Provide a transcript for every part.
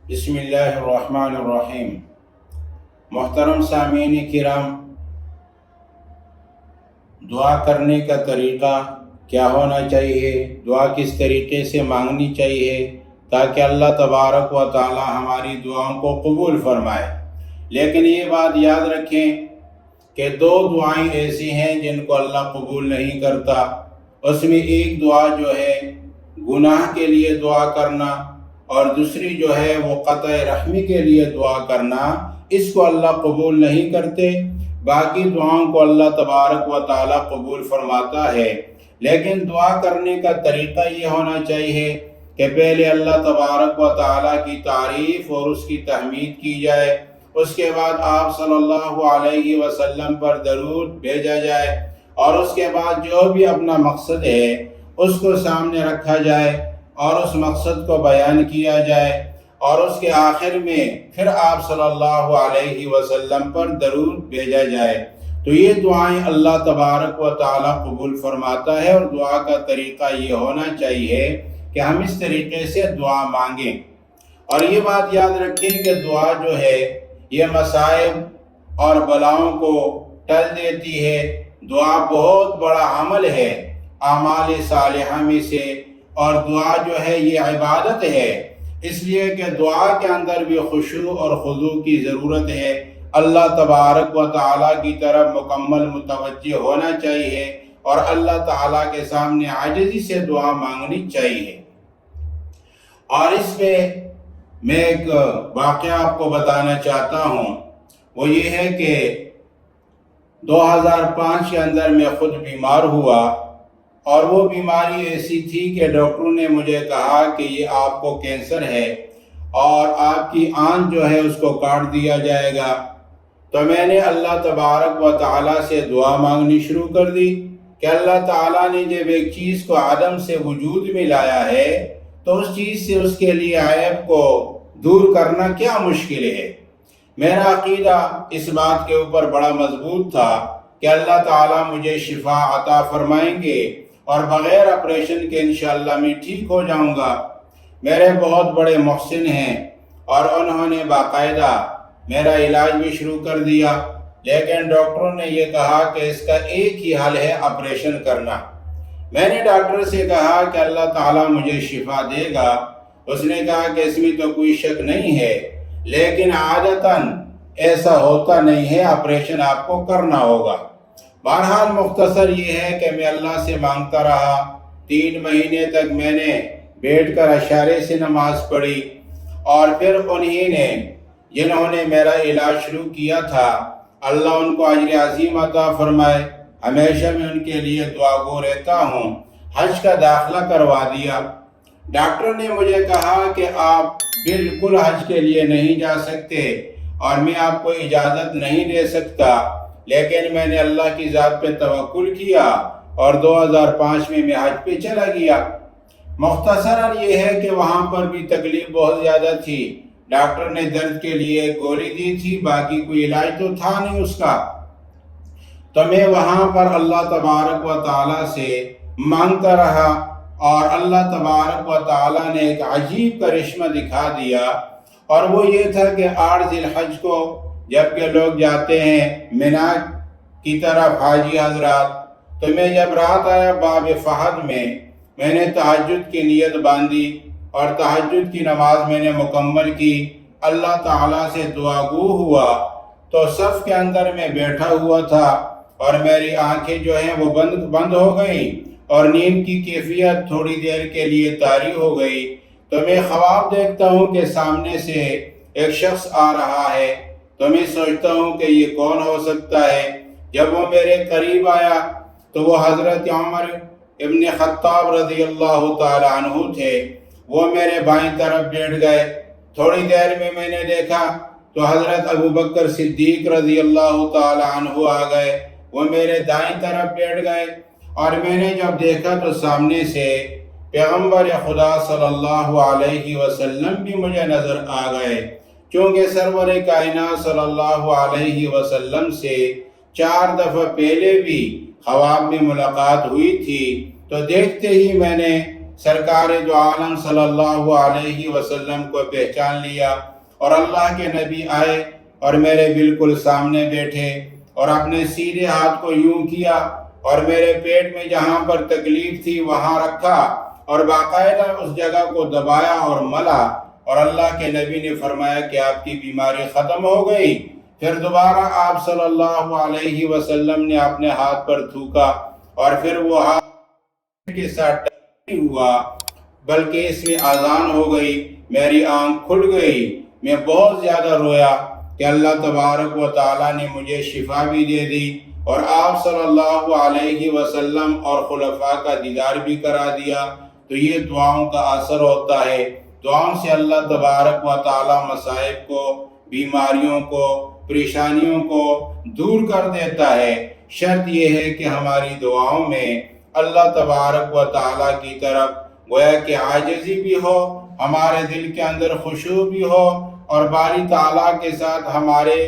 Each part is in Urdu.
بسم اللہ الرحمن الرحیم۔ محترم سامعین کرام، دعا کرنے کا طریقہ کیا ہونا چاہیے، دعا کس طریقے سے مانگنی چاہیے تاکہ اللہ تبارک و تعالی ہماری دعاؤں کو قبول فرمائے۔ لیکن یہ بات یاد رکھیں کہ دو دعائیں ایسی ہیں جن کو اللہ قبول نہیں کرتا۔ اس میں ایک دعا جو ہے گناہ کے لیے دعا کرنا، اور دوسری جو ہے وہ قطع رحمی کے لیے دعا کرنا، اس کو اللہ قبول نہیں کرتے۔ باقی دعاؤں کو اللہ تبارک و تعالی قبول فرماتا ہے۔ لیکن دعا کرنے کا طریقہ یہ ہونا چاہیے کہ پہلے اللہ تبارک و تعالی کی تعریف اور اس کی تحمید کی جائے، اس کے بعد آپ صلی اللہ علیہ وسلم پر درود بھیجا جائے، اور اس کے بعد جو بھی اپنا مقصد ہے اس کو سامنے رکھا جائے اور اس مقصد کو بیان کیا جائے، اور اس کے آخر میں پھر آپ صلی اللہ علیہ وسلم پر درود بھیجا جائے۔ تو یہ دعائیں اللہ تبارک و تعالی قبول فرماتا ہے، اور دعا کا طریقہ یہ ہونا چاہیے کہ ہم اس طریقے سے دعا مانگیں۔ اور یہ بات یاد رکھیں کہ دعا جو ہے یہ مصائب اور بلاؤں کو ٹل دیتی ہے۔ دعا بہت بڑا عمل ہے اعمال صالحہ میں سے، اور دعا جو ہے یہ عبادت ہے، اس لیے کہ دعا کے اندر بھی خشوع اور خضوع کی ضرورت ہے۔ اللہ تبارک و تعالیٰ کی طرف مکمل متوجہ ہونا چاہیے، اور اللہ تعالیٰ کے سامنے عاجزی سے دعا مانگنی چاہیے۔ اور اس میں ایک واقعہ آپ کو بتانا چاہتا ہوں، وہ یہ ہے کہ 2005 کے اندر میں خود بیمار ہوا، اور وہ بیماری ایسی تھی کہ ڈاکٹروں نے مجھے کہا کہ یہ آپ کو کینسر ہے اور آپ کی آنت جو ہے اس کو کاٹ دیا جائے گا۔ تو میں نے اللہ تبارک و تعالیٰ سے دعا مانگنی شروع کر دی کہ اللہ تعالیٰ نے جب ایک چیز کو عدم سے وجود میں لایا ہے تو اس چیز سے اس کے لیے عیب کو دور کرنا کیا مشکل ہے۔ میرا عقیدہ اس بات کے اوپر بڑا مضبوط تھا کہ اللہ تعالیٰ مجھے شفا عطا فرمائیں گے، اور بغیر آپریشن کے انشاءاللہ میں ٹھیک ہو جاؤں گا۔ میرے بہت بڑے محسن ہیں، اور انہوں نے باقاعدہ میرا علاج بھی شروع کر دیا، لیکن ڈاکٹروں نے یہ کہا کہ اس کا ایک ہی حل ہے آپریشن کرنا۔ میں نے ڈاکٹر سے کہا کہ اللہ تعالیٰ مجھے شفا دے گا۔ اس نے کہا کہ اس میں تو کوئی شک نہیں ہے، لیکن عادتاً ایسا ہوتا نہیں ہے، آپریشن آپ کو کرنا ہوگا۔ بہرحال مختصر یہ ہے کہ میں اللہ سے مانگتا رہا۔ 3 مہینے تک میں نے بیٹھ کر اشارے سے نماز پڑھی، اور پھر انہی نے جنہوں نے میرا علاج شروع کیا تھا، اللہ ان کو اجر عظیم عطا فرمائے۔ ہمیشہ میں ان کے لیے دعا گو رہتا ہوں۔ حج کا داخلہ کروا دیا۔ ڈاکٹر نے مجھے کہا کہ آپ بالکل حج کے لیے نہیں جا سکتے، اور میں آپ کو اجازت نہیں دے سکتا، لیکن میں نے اللہ کی ذات پہ توکل کیا، اور 2005 میں حج پہ چلا گیا۔ مختصراً یہ ہے کہ وہاں پر بھی تکلیف بہت زیادہ تھی۔ ڈاکٹر نے درد کے لیے گولی دی تھی، باقی کوئی علاج تو تھا نہیں اس کا۔ تو میں وہاں پر اللہ تبارک و تعالیٰ سے مانگتا رہا، اور اللہ تبارک و تعالیٰ نے ایک عجیب کرشمہ دکھا دیا، اور وہ یہ تھا کہ 8 ذی الحج کو جب کہ لوگ جاتے ہیں منی کی طرف حاجی حضرات، تو میں جب رات آیا باب فہد میں نے تہجد کی نیت باندھی، اور تہجد کی نماز میں نے مکمل کی۔ اللہ تعالیٰ سے دعا گو ہوا، تو صف کے اندر میں بیٹھا ہوا تھا، اور میری آنکھیں جو ہیں وہ بند ہو گئیں، اور نیند کی کیفیت تھوڑی دیر کے لیے طاری ہو گئی۔ تو میں خواب دیکھتا ہوں کہ سامنے سے ایک شخص آ رہا ہے، تو میں سوچتا ہوں کہ یہ کون ہو سکتا ہے۔ جب وہ میرے قریب آیا تو وہ حضرت عمر ابن خطاب رضی اللہ تعالی عنہ تھے۔ وہ میرے بائیں طرف بیٹھ گئے۔ تھوڑی دیر میں نے دیکھا تو حضرت ابو بکر صدیق رضی اللہ تعالی عنہ آ گئے، وہ میرے دائیں طرف بیٹھ گئے، اور میں نے جب دیکھا تو سامنے سے پیغمبر خدا صلی اللہ علیہ وسلم بھی مجھے نظر آ گئے۔ چونکہ سرور کائنات صلی اللہ علیہ وسلم سے 4 دفعہ پہلے بھی خواب میں ملاقات ہوئی تھی، تو دیکھتے ہی میں نے سرکار دو عالم صلی اللہ علیہ وسلم کو پہچان لیا، اور اللہ کے نبی آئے اور میرے بالکل سامنے بیٹھے اور اپنے سیدھے ہاتھ کو یوں کیا اور میرے پیٹ میں جہاں پر تکلیف تھی وہاں رکھا اور باقاعدہ اس جگہ کو دبایا اور ملا، اور اللہ کے نبی نے فرمایا کہ آپ کی بیماری ختم ہو گئی۔ پھر دوبارہ آپ صلی اللہ علیہ وسلم نے اپنے ہاتھ پر تھوکا اور پھر وہ ہاتھ کے ساتھ نہیں ہوا بلکہ اس میں اذان ہو گئی، میری آنکھ کھل گئی، میں بہت زیادہ رویا کہ اللہ تبارک و تعالیٰ نے مجھے شفا بھی دے دی اور آپ صلی اللہ علیہ وسلم اور خلفاء کا دیدار بھی کرا دیا۔ تو یہ دعاؤں کا اثر ہوتا ہے، دعاؤں سے اللہ تبارک و تعالیٰ مصائب کو، بیماریوں کو، پریشانیوں کو دور کر دیتا ہے۔ شرط یہ ہے کہ ہماری دعاؤں میں اللہ تبارک و تعالیٰ کی طرف گویا کہ عاجزی بھی ہو، ہمارے دل کے اندر خشوع بھی ہو، اور باری تعالیٰ کے ساتھ ہمارے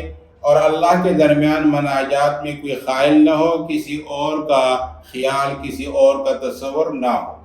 اور اللہ کے درمیان مناجات میں کوئی خائل نہ ہو، کسی اور کا خیال، کسی اور کا تصور نہ ہو۔